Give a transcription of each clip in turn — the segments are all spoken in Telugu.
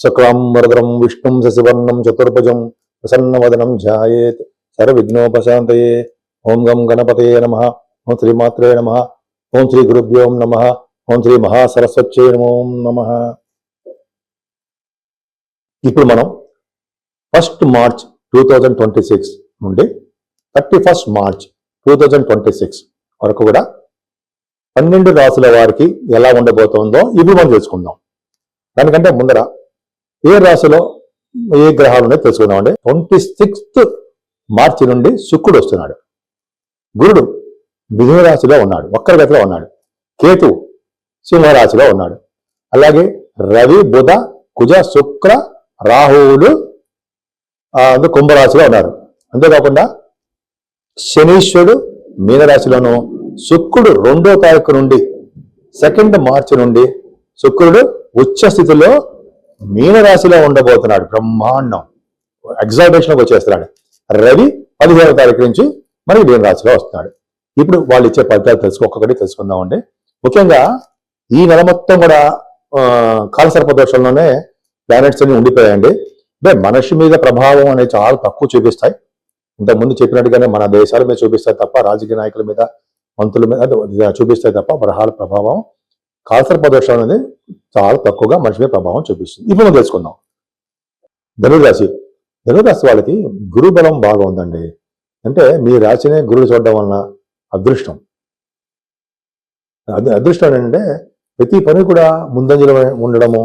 శుక్లాంబరధరం విష్ణుం శశివర్ణం చతుర్భుజం ప్రసన్నవదనం ధ్యాయేత్ సర్వవిఘ్నోపశాంతయే. ఓం గం గణపతయే నమః. ఓం శ్రీమాత్రే నమః. ఓం శ్రీ గురుభ్యో నమః. ఓం శ్రీ మహాసరస్వత్యై నమో నమః. ఇప్పుడు మనం 1 మార్చ్ 2026 నుండి 31 మార్చ్ 2026 వరకు కూడా 12 రాసుల వారికి ఎలా ఉండబోతోందో ఇప్పుడు మనం తెలుసుకుందాం. దానికంటే ముందర ఏ రాశిలో ఏ గ్రహాలు ఉన్నాయో తెలుసుకుందామండి. 26th మార్చి నుండి శుక్రుడు వస్తున్నాడు. గురుడు మిథున రాశిలో ఉన్నాడు, వక్ర గతిలో ఉన్నాడు. కేతు సింహరాశిలో ఉన్నాడు. అలాగే రవి, బుధ, కుజ, శుక్ర, రాహువులు కుంభరాశిలో ఉన్నారు. అంతేకాకుండా శనీశ్వరుడు మీనరాశిలోను, శుక్రుడు 2వ తారీఖు నుండి 2 మార్చి నుండి శుక్రుడు ఉచ్చ స్థితిలో మీనరాశిలో ఉండబోతున్నాడు. బ్రహ్మాండం, ఎగ్జాల్టేషన్కి వచ్చేస్తున్నాడు. రవి 15వ తారీఖు నుంచి మనకి మీనరాశిలో వస్తున్నాడు. ఇప్పుడు వాళ్ళు ఇచ్చే ఫలితాలు ఒక్కొక్కటి తెలుసుకుందామండి. ముఖ్యంగా ఈ నెల మొత్తం కూడా కాలసర్పదోషంలోనే ప్లానెట్స్ అన్ని ఉండిపోయాయండి. అంటే మనిషి మీద ప్రభావం అనేది చాలా తక్కువ చూపిస్తాయి. ఇంతకుముందు చెప్పినట్టుగానే మన దేశాల మీద చూపిస్తాయి తప్ప, రాజకీయ నాయకుల మీద, మంత్రుల మీద చూపిస్తాయి తప్ప గ్రహాల ప్రభావం, కాలసర్పదోషం అనేది చాలా తక్కువగా మనిషి మీద ప్రభావం చూపిస్తుంది. ఇప్పుడు మనం తెలుసుకుందాం. ధనురాశి. ధనురాశి వాళ్ళకి గురు బలం బాగా ఉందండి. అంటే మీ రాశినే గురువు చూడడం వలన అదృష్టం. అదృష్టం ఏంటంటే ప్రతి పని కూడా ముందంజలో ఉండడము,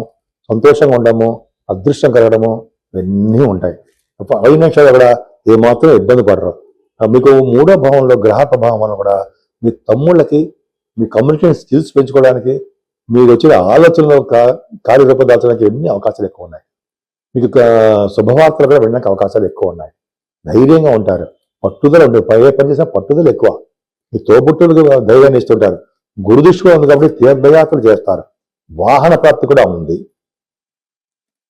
సంతోషంగా ఉండడము, అదృష్టం కలగడము ఇవన్నీ ఉంటాయి. 5 నిమిషాలు కూడా ఏమాత్రం ఇబ్బంది పడరు. మీకు 3వ భావంలో గ్రహ ప్రభావం వల్ల కూడా మీ తమ్ముళ్ళకి మీ కమ్యూనికేషన్ స్కిల్స్ పెంచుకోవడానికి, మీకు వచ్చిన ఆలోచనలు కార్యరూపం దాల్చడానికి ఎన్ని అవకాశాలు ఎక్కువ ఉన్నాయి. మీకు శుభవార్తలు కూడా వినడానికి అవకాశాలు ఎక్కువ ఉన్నాయి. ధైర్యంగా ఉంటారు, పట్టుదల ఉంటుంది. పని చేసిన పట్టుదల ఎక్కువ. మీ తోబుట్టులకు ధైర్యాన్ని ఇస్తుంటారు. గురుదృష్టిగా ఉంది కాబట్టి తీర్థయాత్రలు చేస్తారు. వాహన ప్రాప్తి కూడా ఉంది.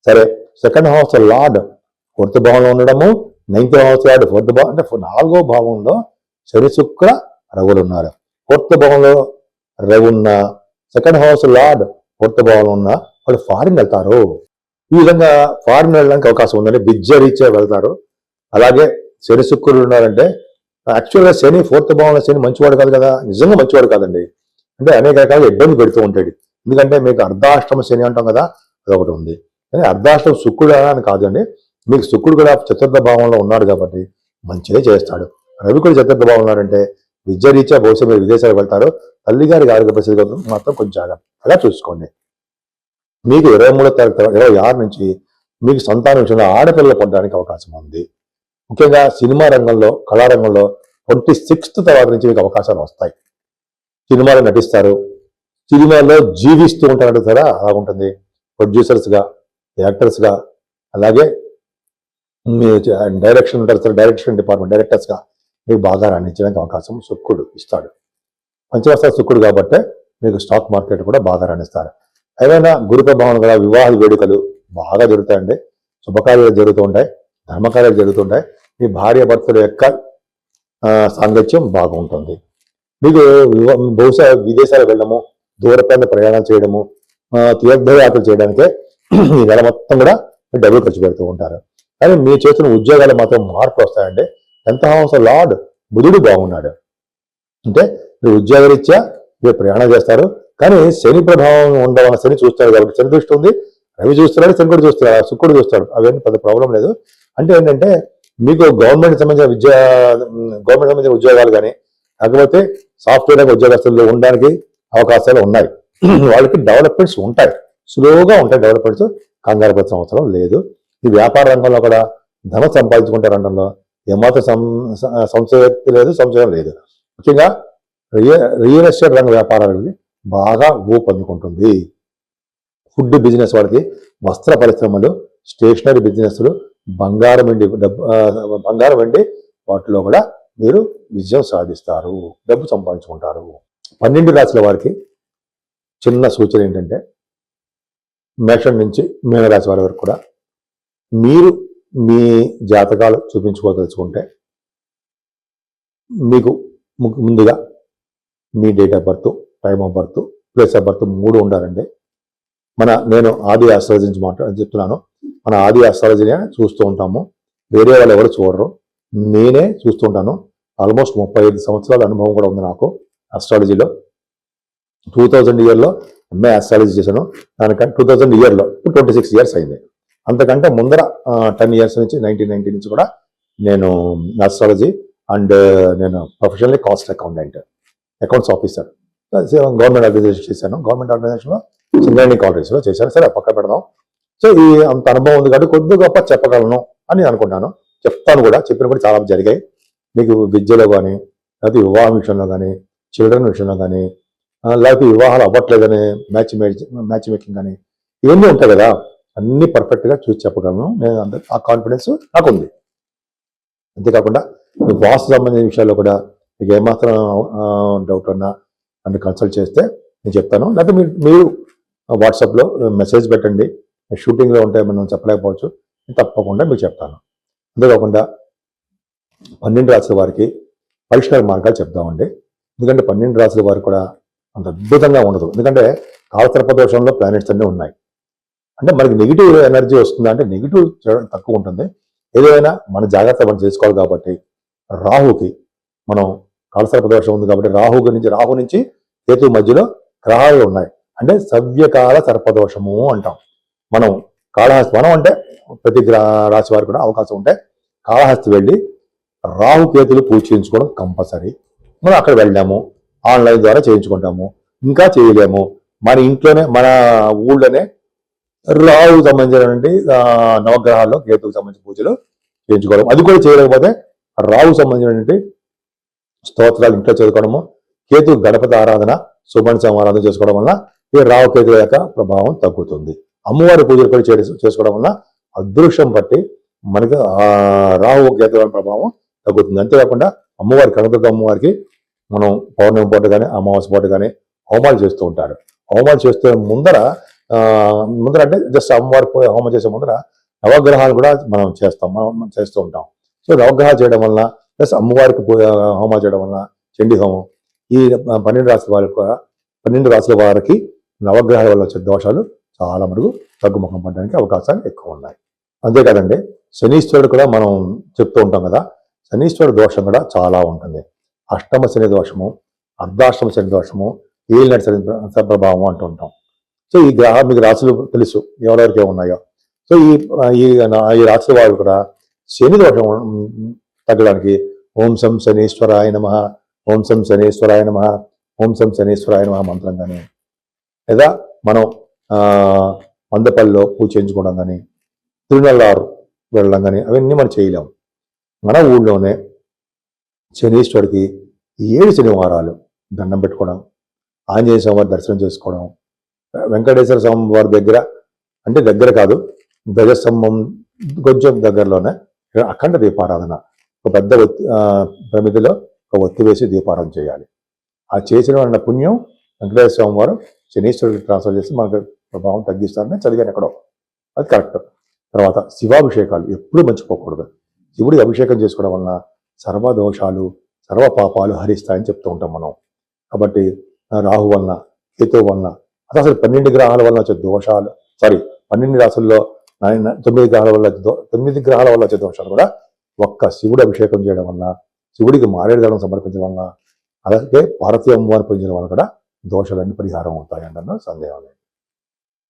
సరే, 2nd హౌస్ లార్డ్ 4th భావంలో ఉండడము, 9th హౌస్ లార్డ్ 4th భావం, అంటే 4వ భావంలో శని, శుక్ర, రవులు ఉన్నారు. 4th భావంలో రవి ఉన్న 2nd హౌస్ లార్డ్ 4th భావంలో ఉన్న వాళ్ళు ఫారిన్ వెళ్తారు. ఈ విధంగా ఫారిన్ వెళ్ళడానికి అవకాశం ఉందండి. రీత్యా వెళ్తారు. అలాగే శని, శుక్రుడు ఉన్నారంటే యాక్చువల్గా శని 4th భావంలో శని మంచివాడు కాదు కదా, నిజంగా మంచివాడు కాదండి. అంటే అనేక రకాలుగా ఇబ్బంది పెడుతూ ఉంటాడు. ఎందుకంటే మీకు అర్ధాష్టమ శని అంటాం కదా, అదొకటి ఉంది. కానీ అర్ధాష్టమ శుక్రుడు అని కాదండి, మీకు శుక్రుడు కూడా 4th భావంలో ఉన్నాడు కాబట్టి మంచిగా చేస్తాడు. రవి కూడా 4th భావంలో ఉన్నాడంటే రీత్యా బహుశా మీరు విదేశాలకు వెళ్తారు. తల్లిగారికి ఆరోగ్య పరిస్థితి మాత్రం కొంచెం జాగ్రత్తగా చూసుకోండి. మీకు 23వ తారీఖు 26 నుంచి మీకు సంతాన విషయంలో ఆడపిల్లలు పొందడానికి అవకాశం ఉంది. ముఖ్యంగా సినిమా రంగంలో, కళారంగంలో 26th తర్వాత నుంచి మీకు అవకాశాలు వస్తాయి. సినిమాలో నటిస్తారు, సినిమాలో జీవిస్తూ ఉంటారంటే సరే అలా ఉంటుంది. ప్రొడ్యూసర్స్గా, యాక్టర్స్గా, అలాగే డైరెక్షన్ ఉంటారు సార్, డైరెక్షన్ డిపార్ట్మెంట్ డైరెక్టర్స్గా మీకు బాగా రాణించడానికి అవకాశం శుక్రుడు ఇస్తాడు. పంచమస్థ శుక్రుడు కాబట్టి మీకు స్టాక్ మార్కెట్ కూడా బాగా రాణిస్తారు. ఏదైనా గురు ప్రభావం కూడా వివాహ వేడుకలు బాగా జరుగుతాయండి. శుభకార్యాలు జరుగుతూ ఉంటాయి, ధర్మకార్యాలు జరుగుతుంటాయి. మీ భార్య భర్తల యొక్క సాంగత్యం బాగుంటుంది. మీకు బహుశా విదేశాలు వెళ్ళడము, దూర ప్రాంత ప్రయాణాలు చేయడము, తీర్థయాత్రలు చేయడానికే ఈ నెల మొత్తం కూడా డబ్బులు ఖర్చు పెడుతూ ఉంటారు. కానీ మీ చేసిన ఉద్యోగాలు మాత్రం మార్పు వస్తాయండి. 10th హౌస్ లార్డ్ బుధుడు బాగున్నాడు అంటే మీరు ఉద్యోగరీత్యా మీరు ప్రయాణం చేస్తారు. కానీ శని ప్రభావం ఉండవన్న శని చూస్తారు కాబట్టి శని దృష్టి ఉంది. రవి చూస్తున్నాడు, శని కూడా చూస్తున్నాడు, శుక్రుడు చూస్తాడు. అవన్నీ పెద్ద ప్రాబ్లం లేదు. అంటే ఏంటంటే మీకు గవర్నమెంట్ సంబంధించిన ఉద్యోగాలు కానీ, కాకపోతే సాఫ్ట్వేర్ ఉద్యోగస్తుల్లో ఉండడానికి అవకాశాలు ఉన్నాయి. వాళ్ళకి డెవలప్మెంట్స్ ఉంటాయి, స్లోగా ఉంటాయి డెవలప్మెంట్స్. కంగారు పడాల్సిన అవసరం లేదు. ఈ వ్యాపార రంగంలో కూడా ధనం సంపాదించుకుంటారు అనడంలో ఏమాత్రం సంశయం లేదు. ముఖ్యంగా రియల్ ఎస్టేట్ రంగ వ్యాపారాలకి బాగా ఊపందుకుంటుంది. ఫుడ్ బిజినెస్ వాళ్ళకి, వస్త్ర పరిశ్రమలు, స్టేషనరీ బిజినెస్లు, బంగారం వెండి వాటిలో కూడా మీరు విజయం సాధిస్తారు, డబ్బు సంపాదించుకుంటారు. 12 రాశుల వారికి చిన్న సూచన ఏంటంటే, మేషం నుంచి మీనరాశి వారి వరకు కూడా మీరు మీ జాతకాలు చూపించుకోదలుచుకుంటే మీకు ముందుగా మీ date of birth, time of birth, place of birth 3 ఉండాలండి. నేను ఆది ఆస్ట్రాలజీ నుంచి చెప్తున్నాను. మన ఆది ఆస్ట్రాలజీనే చూస్తూ ఉంటాము, వేరే వాళ్ళు ఎవరు చూడరు, నేనే చూస్తూ ఉంటాను. ఆల్మోస్ట్ 35 సంవత్సరాల అనుభవం కూడా ఉంది నాకు ఆస్ట్రాలజీలో. 2000 ఇయర్లో ఎంఏ ఆస్ట్రాలజీ చేశాను. దానికంటే 2000 ఇయర్లో 26 ఇయర్స్ అయింది. అంతకంటే ముందర 10 ఇయర్స్ నుంచి 1990 నుంచి కూడా నేను ఆస్ట్రాలజీ అండ్ నేను professionally cost accounts officer government organisation చేశాను. గవర్నమెంట్ ఆర్గనైజేషన్లో సింగరేణి కాలేజ్లో చేశాను. సరే పక్క పెడదాం. సో ఈ అంత అనుభవం ఉంది కాబట్టి కొద్ది గొప్ప చెప్పగలను అని అనుకుంటాను. చెప్తాను కూడా, చెప్పిన కూడా చాలా జరిగాయి. మీకు విద్యలో కానీ, లేకపోతే వివాహం విషయంలో కానీ, చిల్డ్రన్ విషయంలో కానీ, లేకపోతే వివాహాలు అవ్వట్లేదని మ్యాచ్ మేకింగ్ కానీ ఇవన్నీ ఉంటాయి కదా, అన్ని పర్ఫెక్ట్గా చూసి చెప్పగలను. నేను ఆ కాన్ఫిడెన్స్ నాకు ఉంది. అంతేకాకుండా వాస్తు సంబంధించిన విషయాల్లో కూడా మీకు ఏమాత్రం డౌట్ ఉన్నా నన్ను కన్సల్ట్ చేస్తే నేను చెప్తాను. లేకపోతే మీరు వాట్సాప్లో మెసేజ్ పెట్టండి. షూటింగ్లో ఉంటే మనం చెప్పలేకపోవచ్చు, తప్పకుండా మీకు చెప్తాను. అంతేకాకుండా 12 రాశుల వారికి పరిష్కార మార్గాలు చెప్దామండి. ఎందుకంటే 12 రాశుల వారికి కూడా అంత అద్భుతంగా ఉండదు. ఎందుకంటే కాలసర్ప దోషంలో ప్లానెట్స్ అన్నీ ఉన్నాయి. అంటే మనకి నెగిటివ్ ఎనర్జీ వస్తుందా అంటే నెగిటివ్ తక్కువ ఉంటుంది. ఏదైనా మన జాగ్రత్త మనం చేసుకోవాలి. కాబట్టి రాహుకి మనం కాలసర్ప దోషం ఉంది కాబట్టి రాహు నుంచి కేతు మధ్యలో గ్రహాలు ఉన్నాయి. అంటే సవ్యకాల సర్పదోషము అంటాం. మనం అంటే ప్రతి రాశి వారికి కూడా అవకాశం ఉంటే కాళహస్తి వెళ్ళి రాహు కేతులు పూజ చేయించుకోవడం కంపల్సరీ. మనం అక్కడ వెళ్ళాము, ఆన్లైన్ ద్వారా చేయించుకుంటాము. ఇంకా చేయలేము, మన ఇంట్లోనే మన ఊళ్ళోనే రాహుకు సంబంధించినటువంటి నవగ్రహాల్లో కేతుకు సంబంధించిన పూజలు చేయించుకోవడం. అది కూడా చేయలేకపోతే రాహుకు సంబంధించినటువంటి స్తోత్రాలు ఇంట్లో చదువుకోవడము, కేతు గణపతి ఆరాధన, సుబ్రహ్మణ్య స్వామి ఆరాధన చేసుకోవడం వల్ల ఈ రాహు కేతుల యొక్క ప్రభావం తగ్గుతుంది. అమ్మవారి పూజలు కూడా చేసుకోవడం వల్ల అదృష్టం బట్టి మనకి రాహు కేతుల ప్రభావం తగ్గుతుంది. అంతేకాకుండా అమ్మవారి కనకదుర్గ అమ్మవారికి మనం పౌర్ణమి పూట కానీ అమావాస్య పూట కానీ హోమాలు చేస్తూ ఉంటారు. హోమాలు చేస్తే ముందర అంటే జస్ట్ అమ్మవారి హోమం చేసే ముందర నవగ్రహాలు కూడా మనం చేస్తూ ఉంటాం. సో నవగ్రహాలు చేయడం వల్ల ప్లస్ అమ్మవారికి హోమాలు చేయడం వల్ల చండీ హోమం ఈ 12 రాశుల వారికి నవగ్రహాల వల్ల వచ్చే దోషాలు చాలా మటుకు తగ్గుముఖం పడడానికి అవకాశాలు ఎక్కువ ఉన్నాయి. అంతేకాదండి, శనీశ్వరుడు కూడా మనం చెప్తూ ఉంటాం కదా, శనీశ్వరుడు దోషం కూడా చాలా ఉంటుంది. అష్టమ శని దోషము, అర్ధాష్టమ శని దోషము, ఏలినాటి శని ప్రభావం అంటూ ఉంటాం. సో ఈ మీకు రాశులు తెలుసు ఎవరెవరికి ఏమున్నాయో. సో ఈ రాశుల వారు కూడా శని దోషం తగ్గడానికి ఓం సం శనీశ్వరాయ నమః, ఓం సం శనీశ్వరాయ నమః, ఓం సం శనీశ్వరాయ నమః మంత్రం కానీ, లేదా మనం మందపల్లిలో పూజ చేయించుకోవడం కానీ, తిరునల్లారు వెళ్ళడం కానీ అవన్నీ మనం చేయలేము. మన ఊళ్ళోనే శనీశ్వరుడికి 7 శనివారాలు దండం పెట్టుకోవడం, ఆంజనేయ స్వామి వారి దర్శనం చేసుకోవడం, వెంకటేశ్వర స్వామి వారి దగ్గర అంటే దగ్గర కాదు, ధ్వజస్తంభం కొంచెం దగ్గరలోనే అఖండ దీపారాధన, ఒక పెద్ద ప్రమిదిలో ఒక ఒత్తి వేసి దీపారాధన చేయాలి. ఆ చేసిన పుణ్యం వెంకటేశ్వర స్వామి వారు శనీశ్వరుడికి ట్రాన్స్ఫర్ చేసి మనకు ప్రభావం తగ్గిస్తారని చదివాను ఎక్కడో, అది కరెక్ట్. తర్వాత శివాభిషేకాలు ఎప్పుడు మర్చిపోకూడదు. శివుడికి అభిషేకం చేసుకోవడం వలన సర్వదోషాలు సర్వ పాపాలు హరిస్తాయని చెప్తూ ఉంటాం మనం. కాబట్టి రాహు వలన కేతు వలన అసలు 12 గ్రహాల వలన వచ్చే దోషాలు 12 రాశుల్లో 9 గ్రహాల వల్ల వచ్చే దోషాలు కూడా ఒక్క శివుడు అభిషేకం చేయడం వలన, శివుడికి మారేడుదళం సమర్పించడం వలన, అలాగే పార్వతీ అమ్మవారిని పూజించడం వల్ల కూడా దోషాలన్నీ పరిహారం అవుతాయి అంటే సందేహం లేదు.